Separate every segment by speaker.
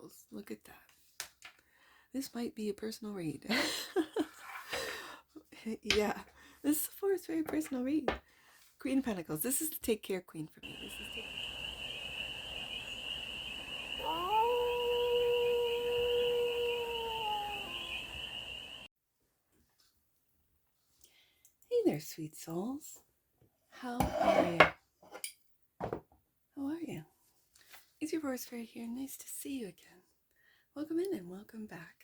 Speaker 1: Pentacles. Look at that. This might be a personal read. Yeah, this is a very personal read. Queen of Pentacles. This is the take care queen for me. This is take care. Hey there, sweet souls. How are you? How are you? It's your Forest Fairy here. Nice to see you again. Welcome in and welcome back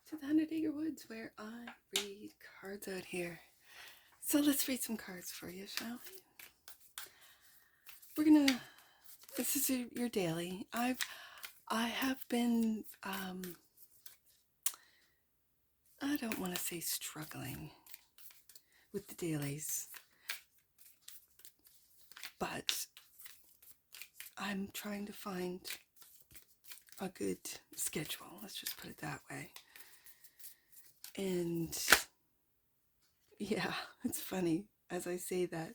Speaker 1: to the 100 Acre Woods, where I read cards out here. So let's read some cards for you, shall we? This is your daily. I have been, I don't want to say struggling with the dailies, but I'm trying to find a good schedule. Let's just put it that way. And yeah, it's funny as I say that.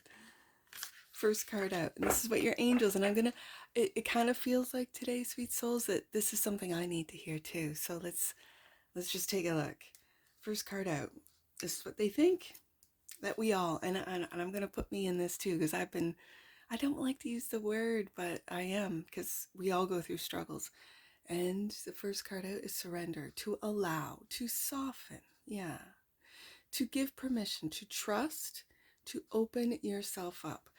Speaker 1: First card out, and this is what your angels, and I'm gonna, it kind of feels like today, sweet souls, that this is something I need to hear too. So let's just take a look. First card out. This is what they think that we all, and I'm gonna put me in this too, because I don't like to use the word, but I am, because we all go through struggles. And the first card out is surrender, to allow, to soften, yeah, to give permission, to trust, to open yourself up.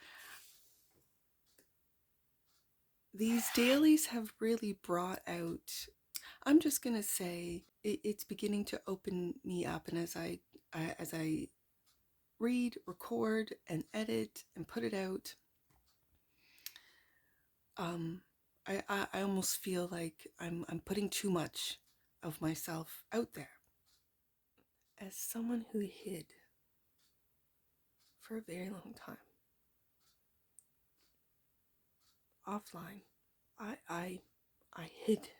Speaker 1: These dailies have really brought out, I'm just going to say, it's beginning to open me up. And as I read, record, and edit, and put it out, I almost feel like I'm putting too much of myself out there. As someone who hid for a very long time, offline, I hid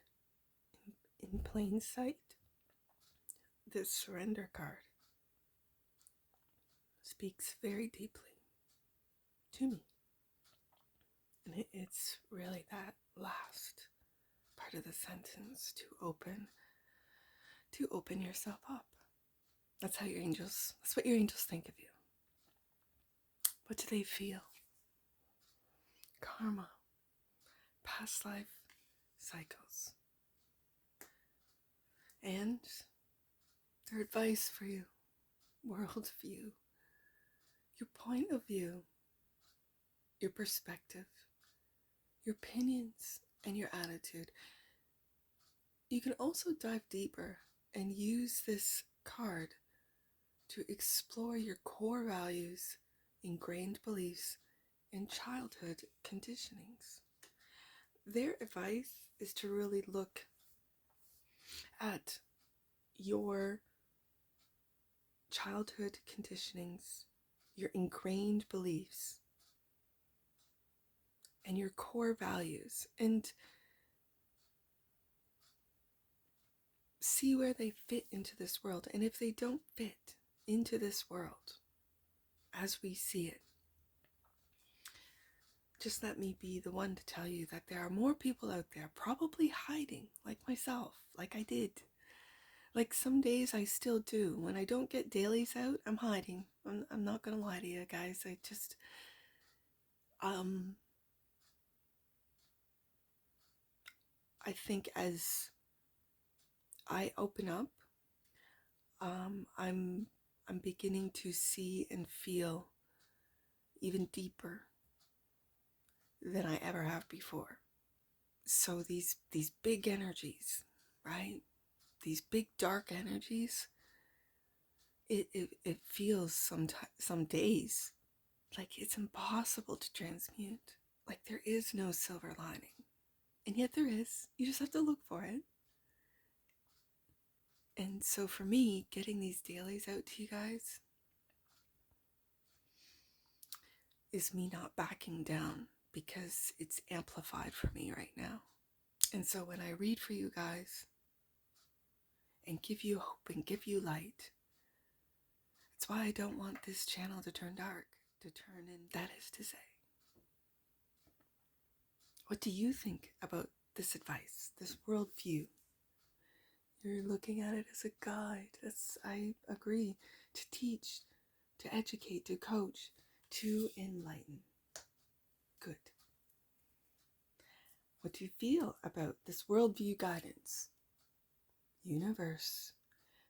Speaker 1: in plain sight. This surrender card speaks very deeply to me. And it's really that last part of the sentence, to open yourself up. That's what your angels think of you. What do they feel? Karma, past life cycles, and their advice for you, world view, your point of view, your perspective, your opinions, and your attitude. You can also dive deeper and use this card to explore your core values, ingrained beliefs, and childhood conditionings. Their advice is to really look at your childhood conditionings, your ingrained beliefs, and your core values, and see where they fit into this world. And if they don't fit into this world as we see it, just let me be the one to tell you that there are more people out there probably hiding, like myself, like I did. Like some days I still do. When I don't get dailies out, I'm hiding. I'm not gonna lie to you guys. I just, I think as I open up, I'm beginning to see and feel even deeper than I ever have before. So these big energies, right? These big dark energies, it feels some days like it's impossible to transmute. Like there is no silver lining. And yet there is. You just have to look for it. And so for me, getting these dailies out to you guys is me not backing down, because it's amplified for me right now. And so when I read for you guys and give you hope and give you light, it's why I don't want this channel to turn dark, to turn in. That is to say, what do you think about this advice, this worldview. You're looking at it as a guide. I agree. To teach, to educate, to coach, to enlighten. Good. What do you feel about this worldview guidance? Universe.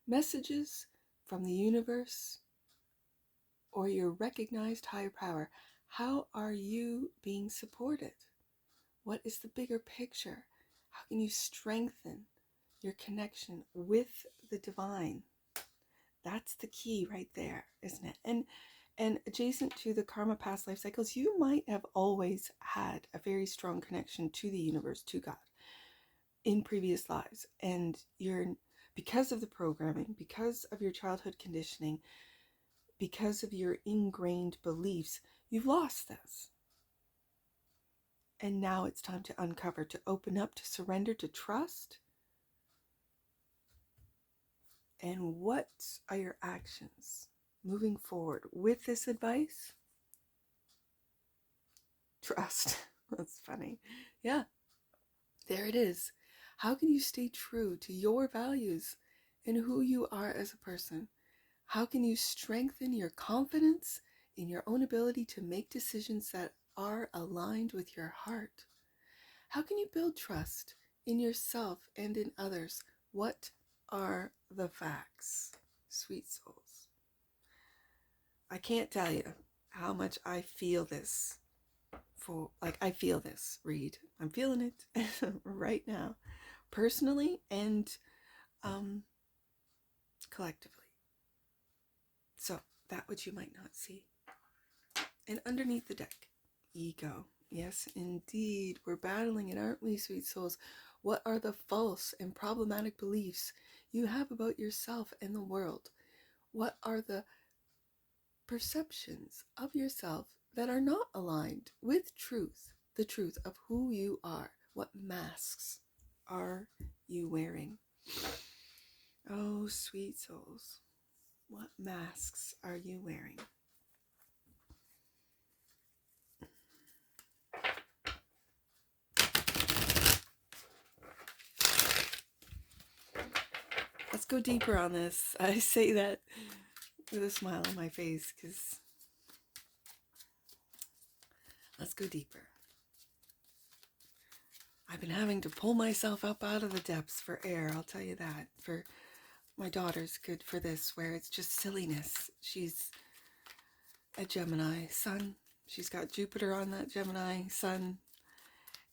Speaker 1: Messages from the universe or your recognized higher power. How are you being supported? What is the bigger picture? How can you strengthen your connection with the divine? That's the key right there, isn't it? And adjacent to the karma past life cycles, you might have always had a very strong connection to the universe, to God, in previous lives. And because of the programming, because of your childhood conditioning, because of your ingrained beliefs, you've lost this. And now it's time to uncover, to open up, to surrender, to trust. And what are your actions moving forward with this advice? Trust. That's funny. Yeah, there it is. How can you stay true to your values and who you are as a person? How can you strengthen your confidence in your own ability to make decisions that are aligned with your heart? How can you build trust in yourself and in others? What are the facts, sweet souls? I can't tell you how much I feel this I feel this, Reed. I'm feeling it right now, personally and collectively. So, that which you might not see. And underneath the deck, ego. Yes, indeed. We're battling it, aren't we, sweet souls? What are the false and problematic beliefs you have about yourself and the world? What are the perceptions of yourself that are not aligned with truth, the truth of who you are? What masks are you wearing? Oh, sweet souls, what masks are you wearing? Let's go deeper on this. I say that with a smile on my face because let's go deeper. I've been having to pull myself up out of the depths for air, I'll tell you that. For my daughter's good for this, where it's just silliness. She's a Gemini sun. She's got Jupiter on that Gemini sun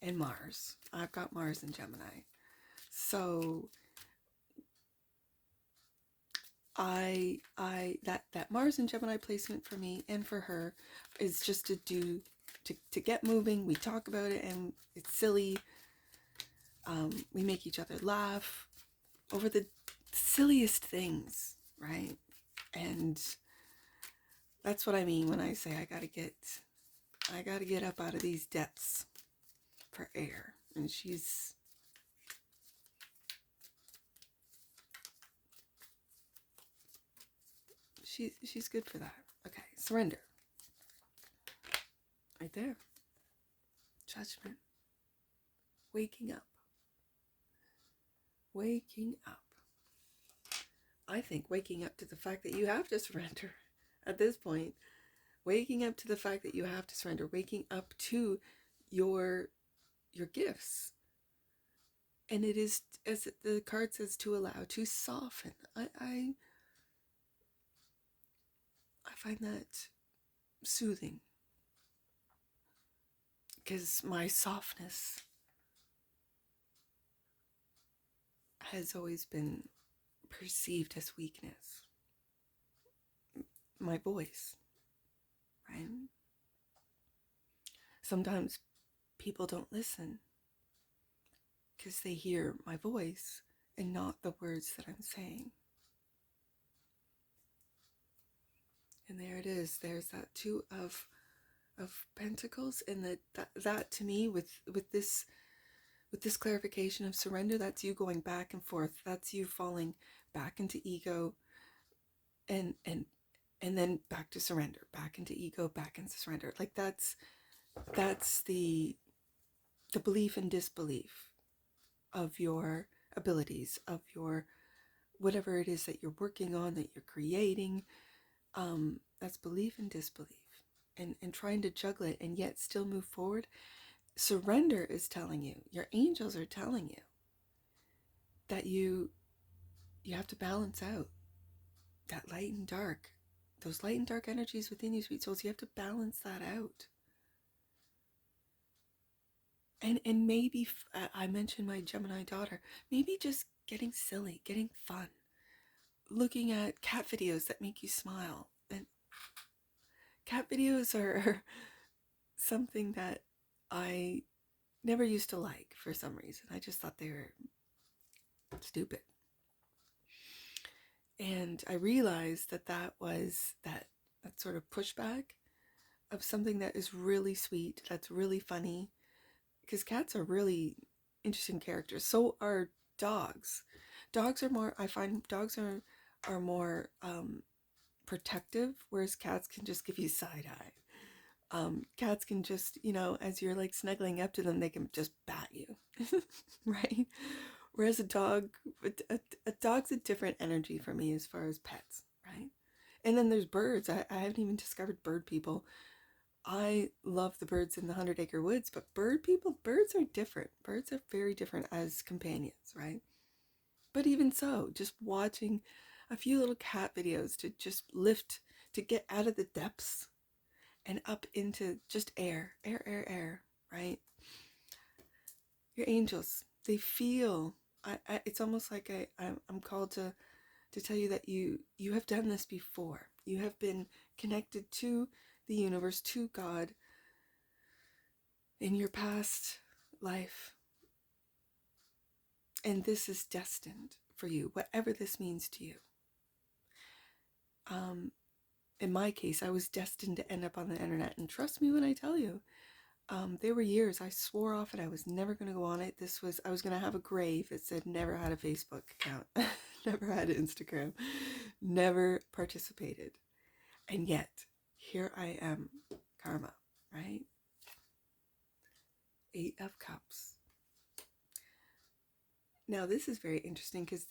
Speaker 1: and Mars. I've got Mars in Gemini. So that Mars and Gemini placement for me and for her is just to get moving. We talk about it and it's silly. We make each other laugh over the silliest things, right? And that's what I mean when I say I gotta get up out of these depths for air. And she's good for that. Okay, surrender. Right there. Judgment. Waking up. Waking up. I think waking up to the fact that you have to surrender at this point. Waking up to the fact that you have to surrender. Waking up to your gifts. And it is, as the card says, to allow, to soften. I find that soothing. Because my softness has always been perceived as weakness. My voice, right? Sometimes people don't listen because they hear my voice and not the words that I'm saying. And there it is. There's that two of Pentacles, and that to me with this clarification of surrender, that's you going back and forth. That's you falling back into ego and then back to surrender, back into ego, back into surrender. Like that's the belief and disbelief. of your abilities, of your whatever it is that you're working on, that you're creating. That's belief and disbelief, and trying to juggle it and yet still move forward. Surrender is telling you, your angels are telling you that you have to balance out that light and dark, those light and dark energies within you, sweet souls. You have to balance that out. And maybe, I mentioned my Gemini daughter, maybe just getting silly, getting fun, looking at cat videos that make you smile. And cat videos are something that I never used to like for some reason. I just thought they were stupid. And I realized that was that sort of pushback of something that is really sweet, that's really funny, because cats are really interesting characters. So are dogs. Dogs are more, I find dogs are more protective, whereas cats can just give you side eye. Cats can just, as you're like snuggling up to them, they can just bat you, right? Whereas a dog's a different energy for me as far as pets, right? And then there's birds. I haven't even discovered bird people. I love the birds in the 100-Acre Woods, but birds are different. Birds are very different as companions, right? But even so, just watching a few little cat videos to get out of the depths and up into just air, right? Your angels, they feel, it's almost like I'm called to tell you that you have done this before. You have been connected to the universe, to God, in your past life. And this is destined for you, whatever this means to you. In my case, I was destined to end up on the internet. And trust me when I tell you, there were years I swore off it. I was never going to go on it. I was going to have a grave that said never had a Facebook account, never had an Instagram, never participated. And yet, here I am, karma, right? 8 of Cups. Now, this is very interesting because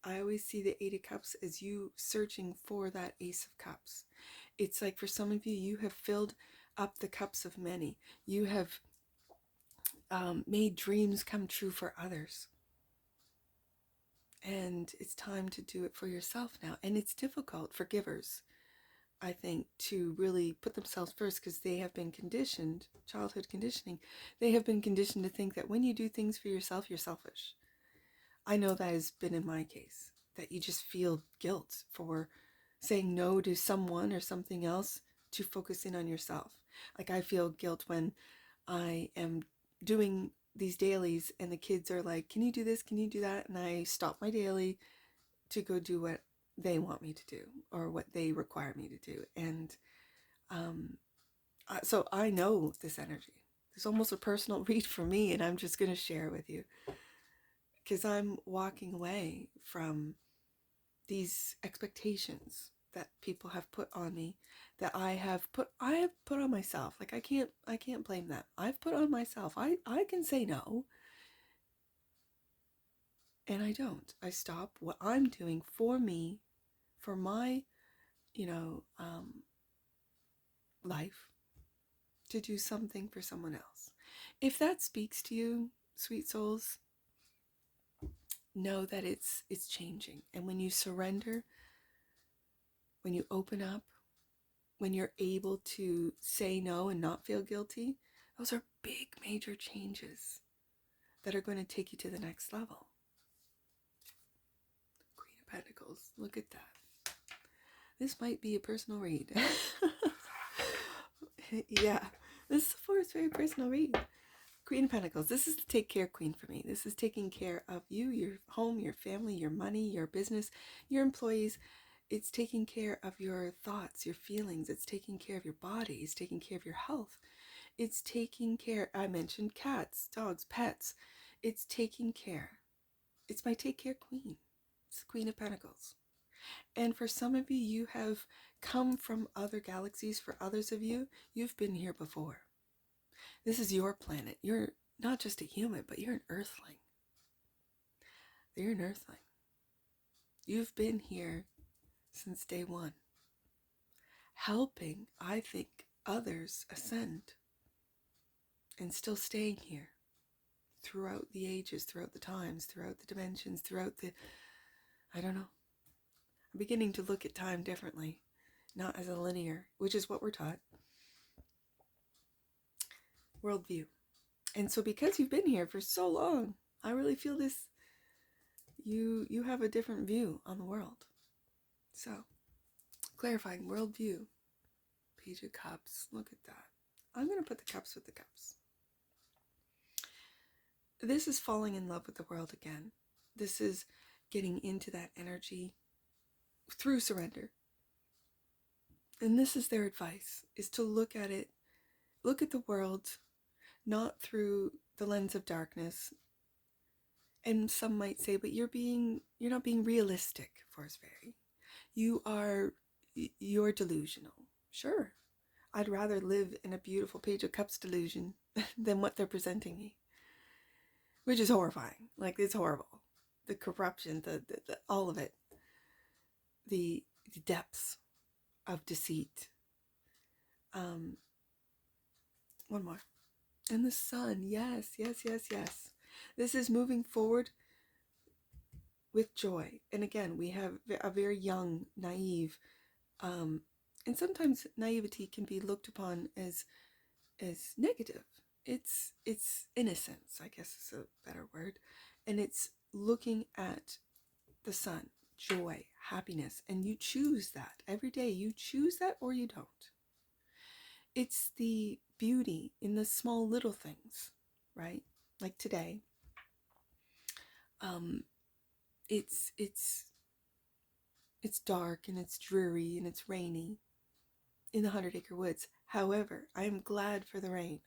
Speaker 1: I always see the 8 of Cups as you searching for that Ace of Cups. It's like for some of you, you have filled up the cups of many. You have made dreams come true for others. And it's time to do it for yourself now. And it's difficult for givers, I think, to really put themselves first because they have been conditioned, childhood conditioning, they have been conditioned to think that when you do things for yourself, you're selfish. I know that has been in my case, that you just feel guilt for saying no to someone or something else to focus in on yourself. Like I feel guilt when I am doing these dailies and the kids are like, can you do this? Can you do that? And I stop my daily to go do what they want me to do or what they require me to do. And so I know this energy. It's almost a personal read for me, and I'm just going to share it with you because I'm walking away from these expectations that people have put on me, that I have put on myself. Like I can't blame them. I've put on myself. I can say no, and I don't. I stop what I'm doing for me, for my life, to do something for someone else. If that speaks to you, sweet souls, know that it's changing. And when you surrender, when you open up, when you're able to say no and not feel guilty, those are big major changes that are going to take you to the next level. Queen of Pentacles, look at that. This might be a personal read. Yeah, this is a very personal read. Queen of Pentacles, this is the take care queen for me. This is taking care of you, your home, your family, your money, your business, your employees. It's taking care of your thoughts, your feelings. It's taking care of your body. It's taking care of your health. It's taking care, I mentioned cats, dogs, pets. It's taking care. It's my take care queen. It's the Queen of Pentacles. And for some of you, you have come from other galaxies. For others of you, you've been here before. This is your planet. You're not just a human, but you're an earthling. You're an earthling. You've been here since day one, helping, I think, others ascend and still staying here throughout the ages, throughout the times, throughout the dimensions, throughout the, I don't know. I'm beginning to look at time differently, not as a linear, which is what we're taught, worldview. And so because you've been here for so long, I really feel this, you have a different view on the world. So, clarifying worldview, Page of Cups, look at that. I'm going to put the cups with the cups. This is falling in love with the world again. This is getting into that energy through surrender. And this is their advice, is to look at it, look at the world, not through the lens of darkness. And some might say, but you're not being realistic, Force Fairy. You're delusional. Sure. I'd rather live in a beautiful Page of Cups delusion than what they're presenting me. Which is horrifying. Like, it's horrible. The corruption, the all of it. The depths of deceit. One more. And the sun. Yes, yes, yes, yes. This is moving forward with joy. And again, we have a very young, naive, and sometimes naivety can be looked upon as negative. It's innocence, I guess is a better word. And it's looking at the sun, joy, happiness, and you choose that every day. You choose that or you don't. It's the beauty in the small little things, right? Like today, it's dark and it's dreary and it's rainy in the 100-acre woods. However, I am glad for the rain,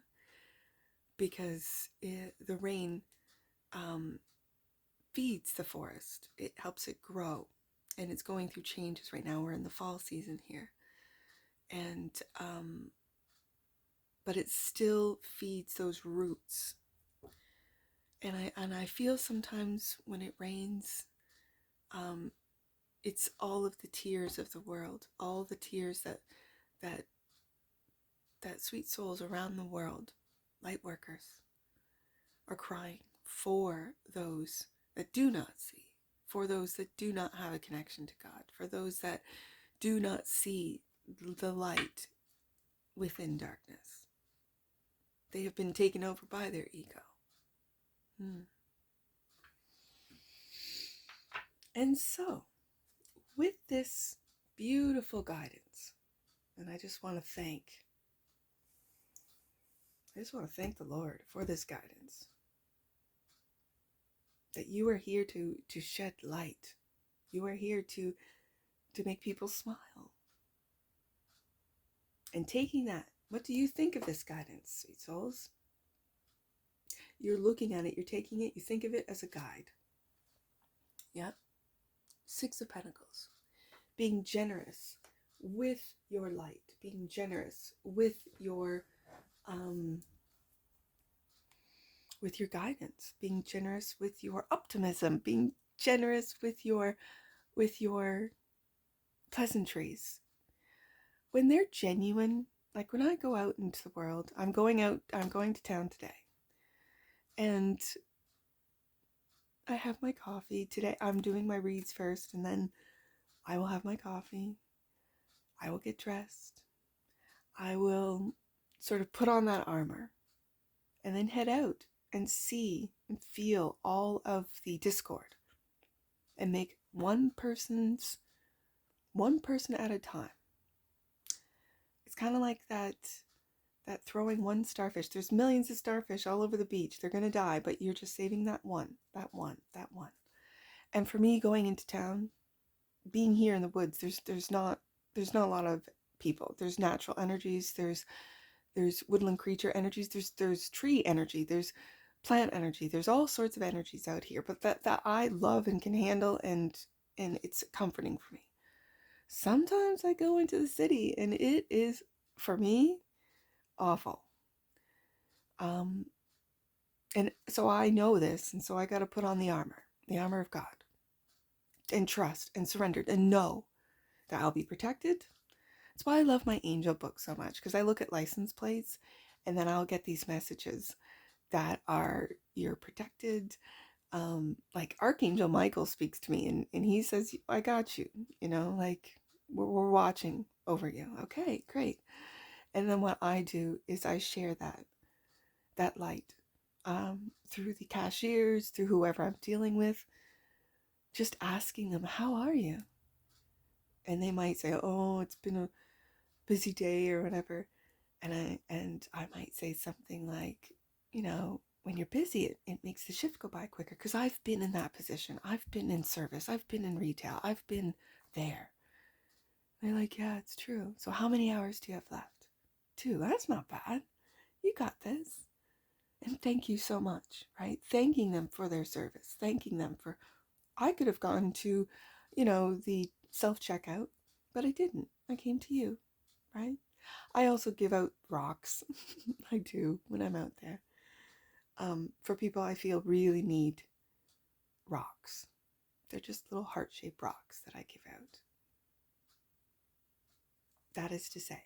Speaker 1: because the rain feeds the forest. It helps it grow, and it's going through changes right now. We're in the fall season here, and but it still feeds those roots. And I feel sometimes when it rains, it's all of the tears of the world, all the tears that sweet souls around the world, light workers, are crying for those that do not see, for those that do not have a connection to God, for those that do not see the light within darkness. They have been taken over by their ego. And so, with this beautiful guidance, and I just want to thank the Lord for this guidance, that you are here to shed light. You are here to make people smile. And taking that, what do you think of this guidance, sweet souls? You're looking at it, you're taking it, you think of it as a guide. Yep. 6 of Pentacles. Being generous with your light, being generous with your guidance, being generous with your optimism, being generous with your pleasantries. When they're genuine, like when I go out into the world, I'm going to town today. And I have my coffee today. I'm doing my reads first, and then I will have my coffee. I will get dressed. I will sort of put on that armor and then head out and see and feel all of the discord and make one person at a time. It's kind of like that throwing one starfish. There's millions of starfish all over the beach. They're going to die, but you're just saving that one. And for me, going into town, being here in the woods, there's not a lot of people. There's natural energies, there's woodland creature energies, there's tree energy, there's plant energy, there's all sorts of energies out here, but that I love and can handle, and it's comforting for me. Sometimes I go into the city and it is, for me, awful. And so I know this, and so I got to put on the armor. the armor of God, and trust and surrender and know that I'll be protected. That's why I love my angel book so much, because I look at license plates and then I'll get these messages that are, you're protected. Like Archangel Michael speaks to me and he says, I got you, like we're watching over you. Okay, great. And then what I do is I share that light through the cashiers, through whoever I'm dealing with, just asking them, how are you? And they might say, oh, it's been a busy day or whatever. And I might say something like, when you're busy, it makes the shift go by quicker, because I've been in that position. I've been in service. I've been in retail. I've been there. They're like, yeah, it's true. So how many hours do you have left? 2. That's not bad. You got this. And thank you so much, right? Thanking them for their service. Thanking them for, I could have gone to, the self-checkout, but I didn't. I came to you, right? I also give out rocks. I do when I'm out there. For people I feel really need rocks. They're just little heart-shaped rocks that I give out. That is to say,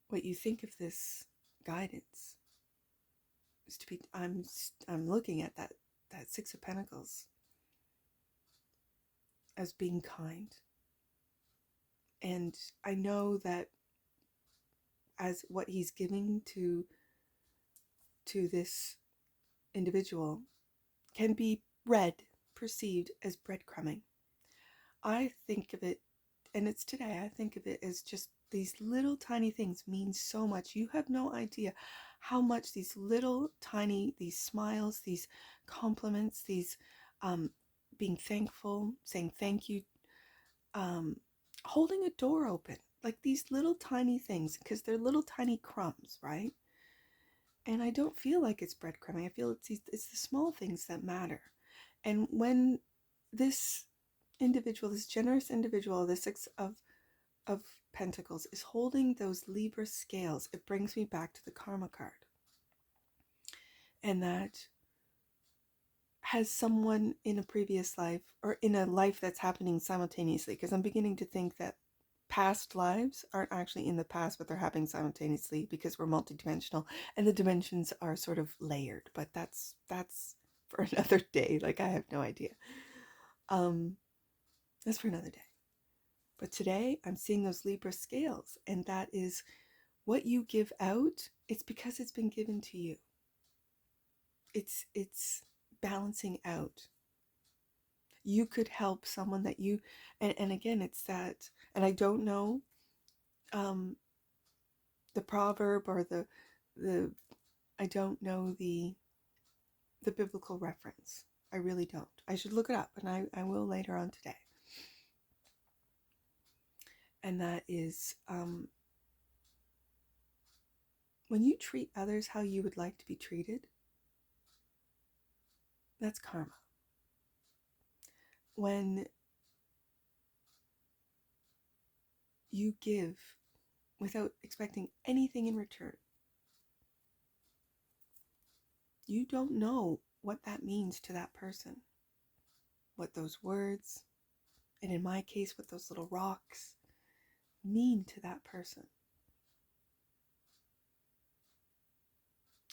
Speaker 1: what you think of this guidance is to be, I'm looking at that 6 of Pentacles as being kind. And I know that as what he's giving to this individual can be perceived as breadcrumbing. I think of it, and it's today, I think of it as just these little tiny things mean so much. You have no idea how much these little tiny, these smiles, these compliments, these being thankful, saying thank you, holding a door open, like these little tiny things, because they're little tiny crumbs, right? And I don't feel like it's breadcrumbing. I feel it's the small things that matter. And when this individual, this generous individual, the 6 of Pentacles, is holding those Libra scales, it brings me back to the Karma card. And that has someone in a previous life, or in a life that's happening simultaneously, because I'm beginning to think that past lives aren't actually in the past, but they're happening simultaneously, because we're multidimensional and the dimensions are sort of layered. But that's for another day. Like, I have no idea. That's for another day. But today I'm seeing those Libra scales, and that is what you give out. It's because it's been given to you. It's balancing out. You could help someone that you, and again, it's that, and I don't know the proverb or the I don't know the biblical reference. I really don't. I should look it up, and I will later on today. And that is, when you treat others how you would like to be treated, that's karma. When you give without expecting anything in return, you don't know what that means to that person. What those words, and in my case, what those little rocks mean to that person.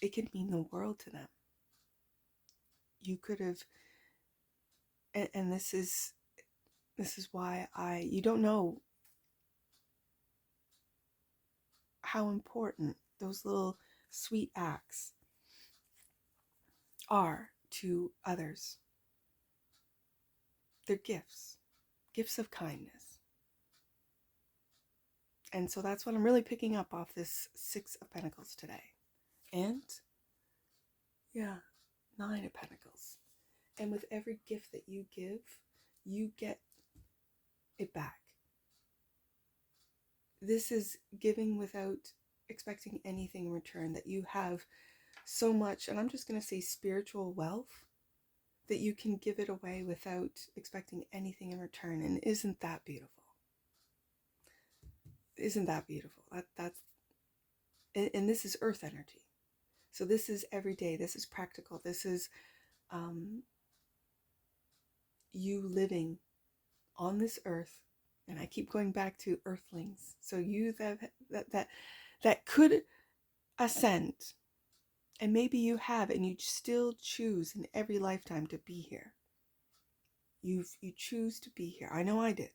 Speaker 1: It could mean the world to them. You could have, and this is why you don't know how important those little sweet acts are to others. They're gifts of kindness. And so that's what I'm really picking up off this 6 of Pentacles today. And, yeah, 9 of Pentacles. And with every gift that you give, you get it back. This is giving without expecting anything in return, that you have so much, and I'm just going to say spiritual wealth, that you can give it away without expecting anything in return. And isn't that beautiful? Isn't that beautiful? That's and this is earth energy. So this is every day. This is practical. This is um, you living on this earth. And I keep going back to earthlings. So you that could ascend, and maybe you have, and you still choose in every lifetime to be here. You choose to be here. I know I did.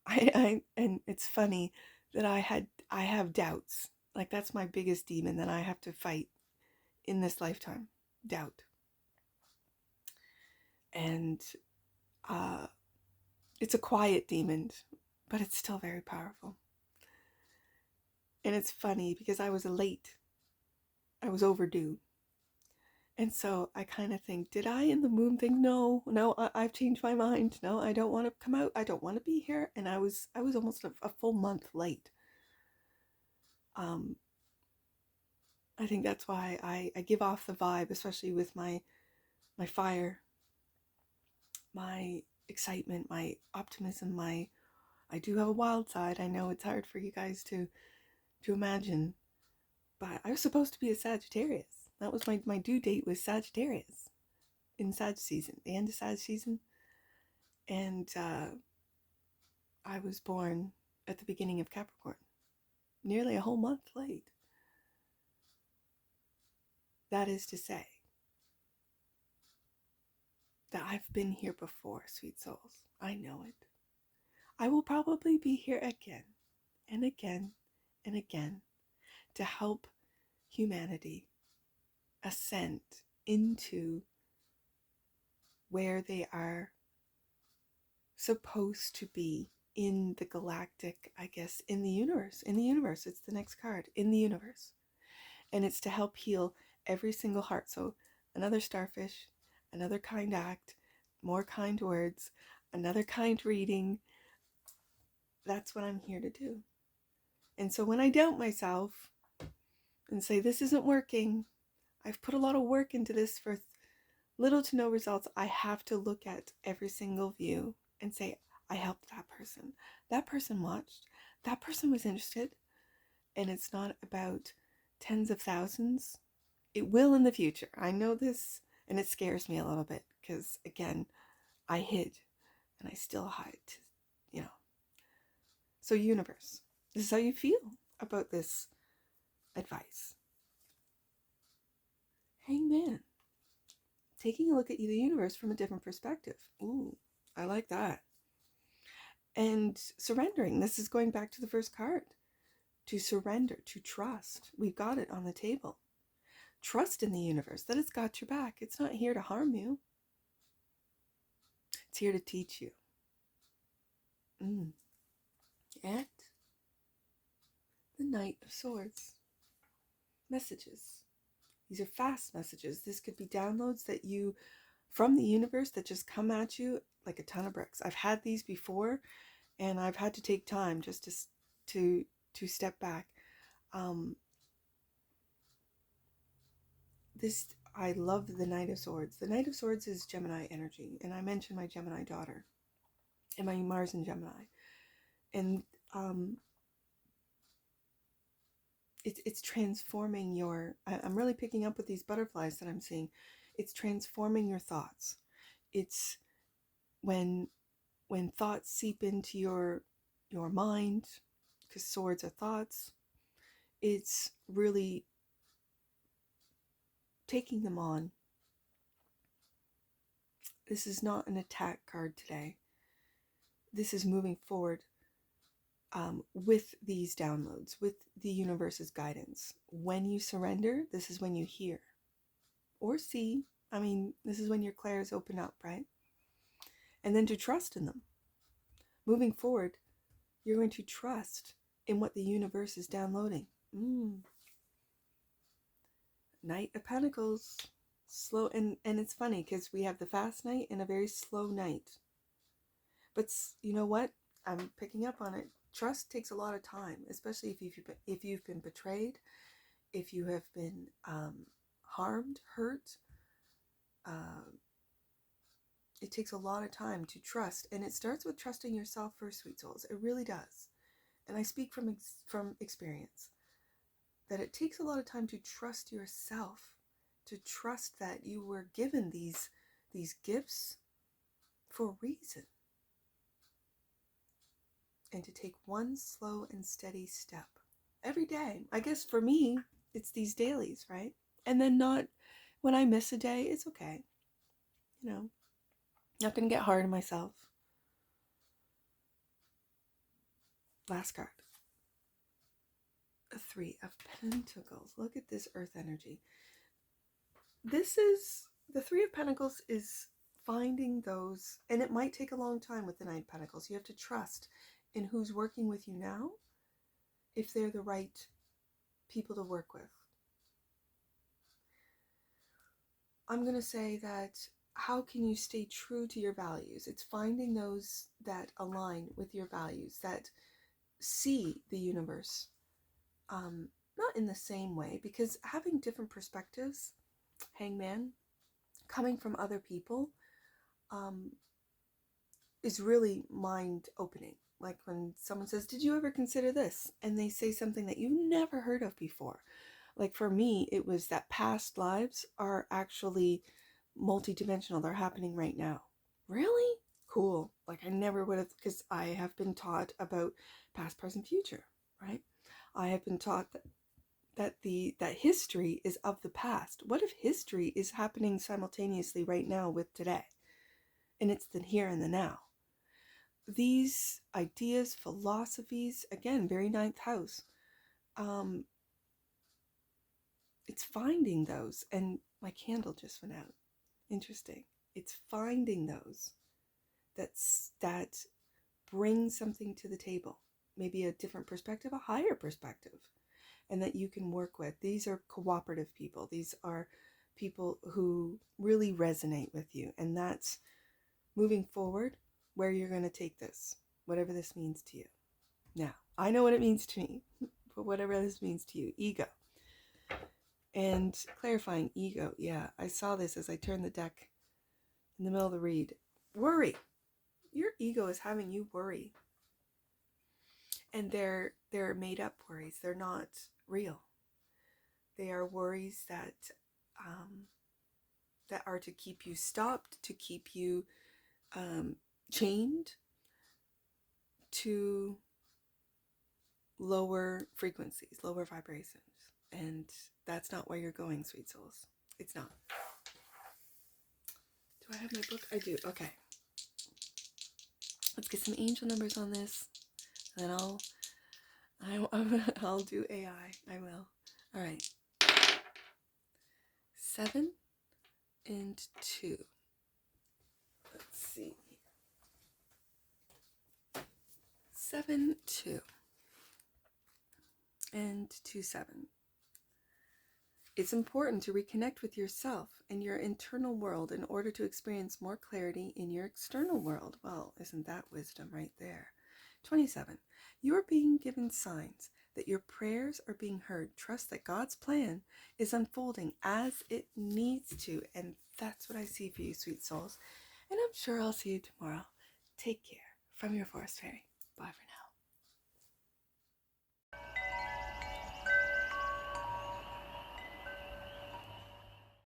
Speaker 1: And it's funny that I have doubts. Like that's my biggest demon that I have to fight in this lifetime. Doubt. And it's a quiet demon, but it's still very powerful. And it's funny because I was late. I was overdue. And so I kind of think, did I in the womb think, no, I've changed my mind. No, I don't want to come out. I don't want to be here. And I was almost a full month late. I think that's why I give off the vibe, especially with my fire, my excitement, my optimism, I do have a wild side. I know it's hard for you guys to imagine, but I was supposed to be a Sagittarius. That was my due date was Sagittarius in Sag season, the end of Sag season. And I was born at the beginning of Capricorn, nearly a whole month late. That is to say that I've been here before, sweet souls. I know it. I will probably be here again and again and again to help humanity ascend into where they are supposed to be in the galactic, I guess, in the universe. In the universe, it's the next card, in the universe. And it's to help heal every single heart. So another starfish, another kind act, more kind words, another kind reading. That's what I'm here to do. And so when I doubt myself and say, this isn't working, I've put a lot of work into this for little to no results, I have to look at every single view and say, I helped that person. That person watched. That person was interested. And it's not about tens of thousands. It will in the future. I know this, and it scares me a little bit because, again, I hid and I still hide, you know. So, universe, this is how you feel about this advice. Hangman. Taking a look at the universe from a different perspective. Ooh, I like that. And surrendering. This is going back to the first card. To surrender, to trust. We've got it on the table. Trust in the universe that it's got your back. It's not here to harm you. It's here to teach you. And the Knight of Swords. Messages. These are fast messages. This could be downloads that you, from the universe, that just come at you like a ton of bricks. I've had these before, and I've had to take time just to step back. I love the Knight of Swords. The Knight of Swords is Gemini energy, and I mentioned my Gemini daughter and my Mars in Gemini, and it's transforming your. I'm really picking up with these butterflies that I'm seeing. It's transforming your thoughts. It's when thoughts seep into your mind, because swords are thoughts. It's really taking them on. This is not an attack card today. This is moving forward with these downloads, with the universe's guidance. When you surrender, this is when you hear or see. I mean, this is when your clairs open up, right? And then to trust in them. Moving forward, you're going to trust in what the universe is downloading. Knight of Pentacles. Slow, and it's funny because we have the fast knight and a very slow knight. But you know what? I'm picking up on it. Trust takes a lot of time, especially if you've been betrayed, if you have been harmed, hurt. It takes a lot of time to trust, and it starts with trusting yourself first, sweet souls. It really does. And I speak from experience that it takes a lot of time to trust yourself, to trust that you were given these gifts for a reason, and to take one slow and steady step every day. I guess for me, it's these dailies, right? And then not when I miss a day, it's okay. You know, not going to get hard on myself. Last card. A 3 of Pentacles. Look at this earth energy. This is, the 3 of Pentacles is finding those, and it might take a long time with the 9 of Pentacles. You have to trust in who's working with you now, if they're the right people to work with. I'm going to say that how can you stay true to your values? It's finding those that align with your values, that see the universe not in the same way, because having different perspectives, Hangman, coming from other people, is really mind opening. Like when someone says, did you ever consider this? And they say something that you've never heard of before. Like for me, it was that past lives are actually multidimensional. They're happening right now. Really? Cool. Like I never would have, because I have been taught about past, present, future, right? I have been taught that history is of the past. What if history is happening simultaneously right now with today? And it's the here and the now. These ideas, philosophies, again, very 9th house. It's finding those, and my candle just went out. Interesting. It's finding those that bring something to the table, maybe a different perspective, a higher perspective, and that you can work with. These are cooperative people. These are people who really resonate with you, and that's moving forward where you're going to take this, whatever this means to you. Now, I know what it means to me, but whatever this means to you, ego. And clarifying ego, yeah, I saw this as I turned the deck in the middle of the read. Worry. Your ego is having you worry. And they're made up worries. They're not real. They are worries that that are to keep you stopped, to keep you chained to lower frequencies, lower vibrations. And that's not where you're going, sweet souls. It's not. Do I have my book? I do. Okay. Let's get some angel numbers on this. And then I'll do AI. I will. All right. 7 and 2. Let's see. 7, 2. And 2, 7. It's important to reconnect with yourself and your internal world in order to experience more clarity in your external world. Well, isn't that wisdom right there? 27. You are being given signs that your prayers are being heard. Trust that God's plan is unfolding as it needs to. And that's what I see for you, sweet souls. And I'm sure I'll see you tomorrow. Take care. From your Forest Fairy. Bye for now.